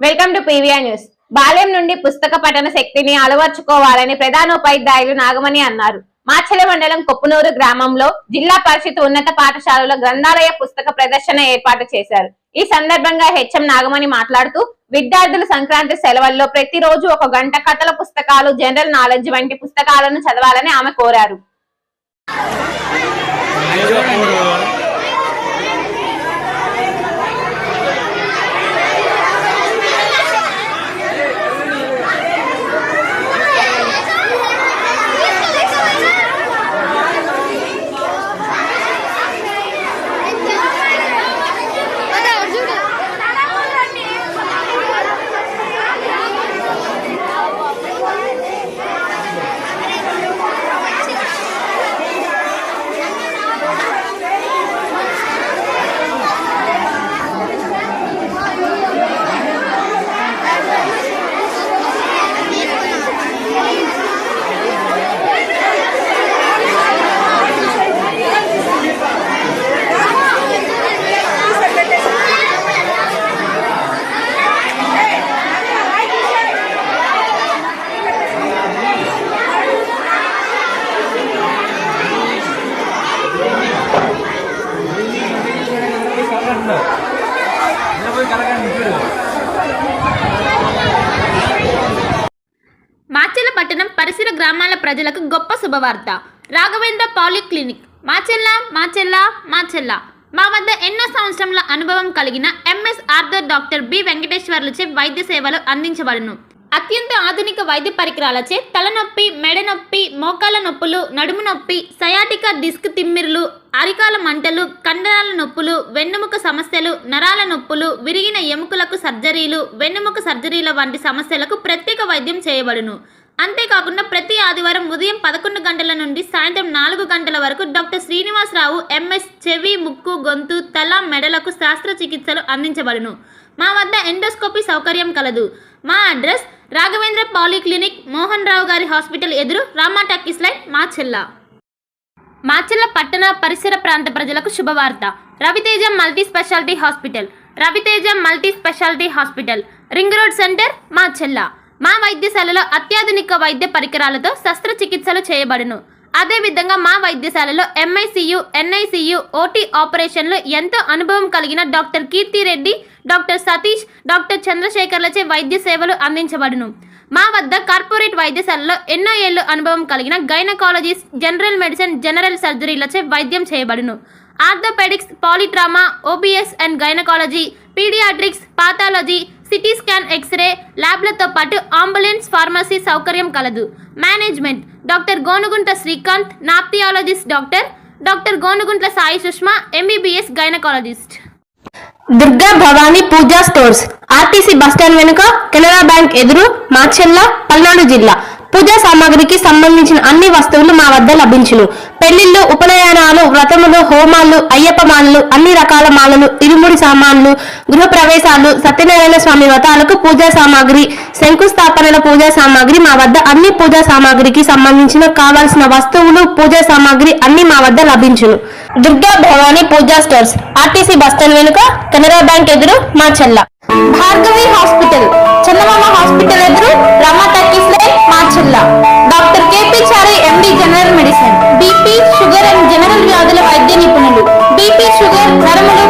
Welcome to PVR news. బాల్యం నుండి పుస్తక పఠన శక్తిని అలవర్చుకోవాలని ప్రధానోపాధ్యాయులు నాగమణి అన్నారు. మాచెల మండలం కొప్పునూరు గ్రామంలో జిల్లా పరిషత్ ఉన్నత పాఠశాలలో గ్రంథాలయ పుస్తక ప్రదర్శన ఏర్పాటు చేశారు. ఈ సందర్భంగా హెచ్ఎం నాగమణి మాట్లాడుతూ విద్యార్థులు సంక్రాంతి సెలవుల్లో ప్రతిరోజు 1 గంట కథల పుస్తకాలు, జనరల్ నాలెడ్జ్ వంటి పుస్తకాలను చదవాలని ఆమె కోరారు. మాచెల పట్టణం పరిసర గ్రామాల ప్రజలకు గొప్ప శుభవార్త. రాఘవేంద్ర పాలిక్లినిక్ మాచెల్ల మా వద్ద ఎన్నో సంవత్సరముల అనుభవం కలిగిన ఎంఎస్ ఆర్థర్ డాక్టర్ బి వెంకటేశ్వర్లచే వైద్య సేవలు అందించబడును. అత్యంత ఆధునిక వైద్య పరికరాలచే తలనొప్పి, మెడ నొప్పి, మోకాల నొప్పులు, నడుము నొప్పి, సయాటికా డిస్క్ తిమ్మిరులు, అరికాల మంటలు, కండరాల నొప్పులు, వెన్నుముక సమస్యలు, నరాల నొప్పులు, విరిగిన ఎముకలకు సర్జరీలు, వెన్నుముక సర్జరీల వంటి సమస్యలకు ప్రత్యేక వైద్యం చేయబడును. అంతేకాకుండా ప్రతి ఆదివారం ఉదయం 11 గంటల నుండి సాయంత్రం 4 గంటల వరకు డాక్టర్ శ్రీనివాసరావు ఎంఎస్ చెవి, ముక్కు, గొంతు, తల, మెడలకు శస్త్రచికిత్సలు అందించబడును. మా వద్ద ఎండోస్కోపీ సౌకర్యం కలదు. మా అడ్రస్ రాఘవేంద్ర పాలిక్లినిక్, మోహన్ రావు గారి హాస్పిటల్ ఎదురు, రామా టాకీస్ లైన్, మాచెల్ల పట్టణ పరిసర ప్రాంత ప్రజలకు శుభవార్త. Raviteja multi speciality hospital, ring road centre, Macherla. మా వైద్యశాలలో అత్యాధునిక వైద్య పరికరాలతో శస్త్రచికిత్సలు చేయబడును. అదేవిధంగా మా వైద్యశాలలో ఎంఐసియు, ఎన్ఐసియు, ఓటీ ఆపరేషన్లు ఎంతో అనుభవం కలిగిన doctor Keerthi Reddy, doctor Satish, doctor చంద్రశేఖర్లచే వైద్య సేవలు అందించబడును. మా వద్ద కార్పొరేట్ వైద్యశాలలో ఎన్నో ఏళ్లు అనుభవం కలిగిన గైనకాలజిస్ట్, జనరల్ మెడిసిన్, జనరల్ సర్జరీలచే వైద్యం చేయబడును. Orthopaedics, polytrauma, OBS and gynaecology, paediatrics, pathology, CT scan, X ray ల్యాబ్లతో పాటు అంబులెన్స్, ఫార్మసీ సౌకర్యం కలదు. Management doctor Gonuguntla Srikanth, ophthalmologist doctor Gonuguntla Sai Sushma, MBBS gynaecologist. Durga Bhavani Pooja stores, RTC bus stand వెనుక, కెనరా బ్యాంక్ ఎదురు, మాచెల్ల, పల్నాడు జిల్లా. పూజా సామాగ్రికి సంబంధించిన అన్ని వస్తువులు మా వద్ద లభించును. పెళ్లిళ్ళు, ఉపనయనాలు, వ్రతములు, హోమాలు, అయ్యప్ప మాలలు, అన్ని రకాల మాలలు, ఇరుముడి సామాన్లు, గృహ ప్రవేశాలు, సత్యనారాయణ స్వామి వ్రతాలకు పూజా సామాగ్రి, శంకుస్థాపనల పూజా సామాగ్రి మా వద్ద అన్ని పూజా సామాగ్రికి సంబంధించిన కావాల్సిన వస్తువులు, పూజా సామాగ్రి అన్ని మా వద్ద లభించును. Durga Bhavani Pooja stores, RTC bus stand వెనుక, కెనరా బ్యాంక్ ఎదురు, మాచెల్ల. భార్గవి హాస్పిటల్, చందమామ హాస్పిటల్ ఎదురు, Rama talkies line, Macherla. Doctor K P Chari, MD general medicine, BP, sugar and general వ్యాధుల వైద్య నిపుణులు. BP, sugar, నరములు,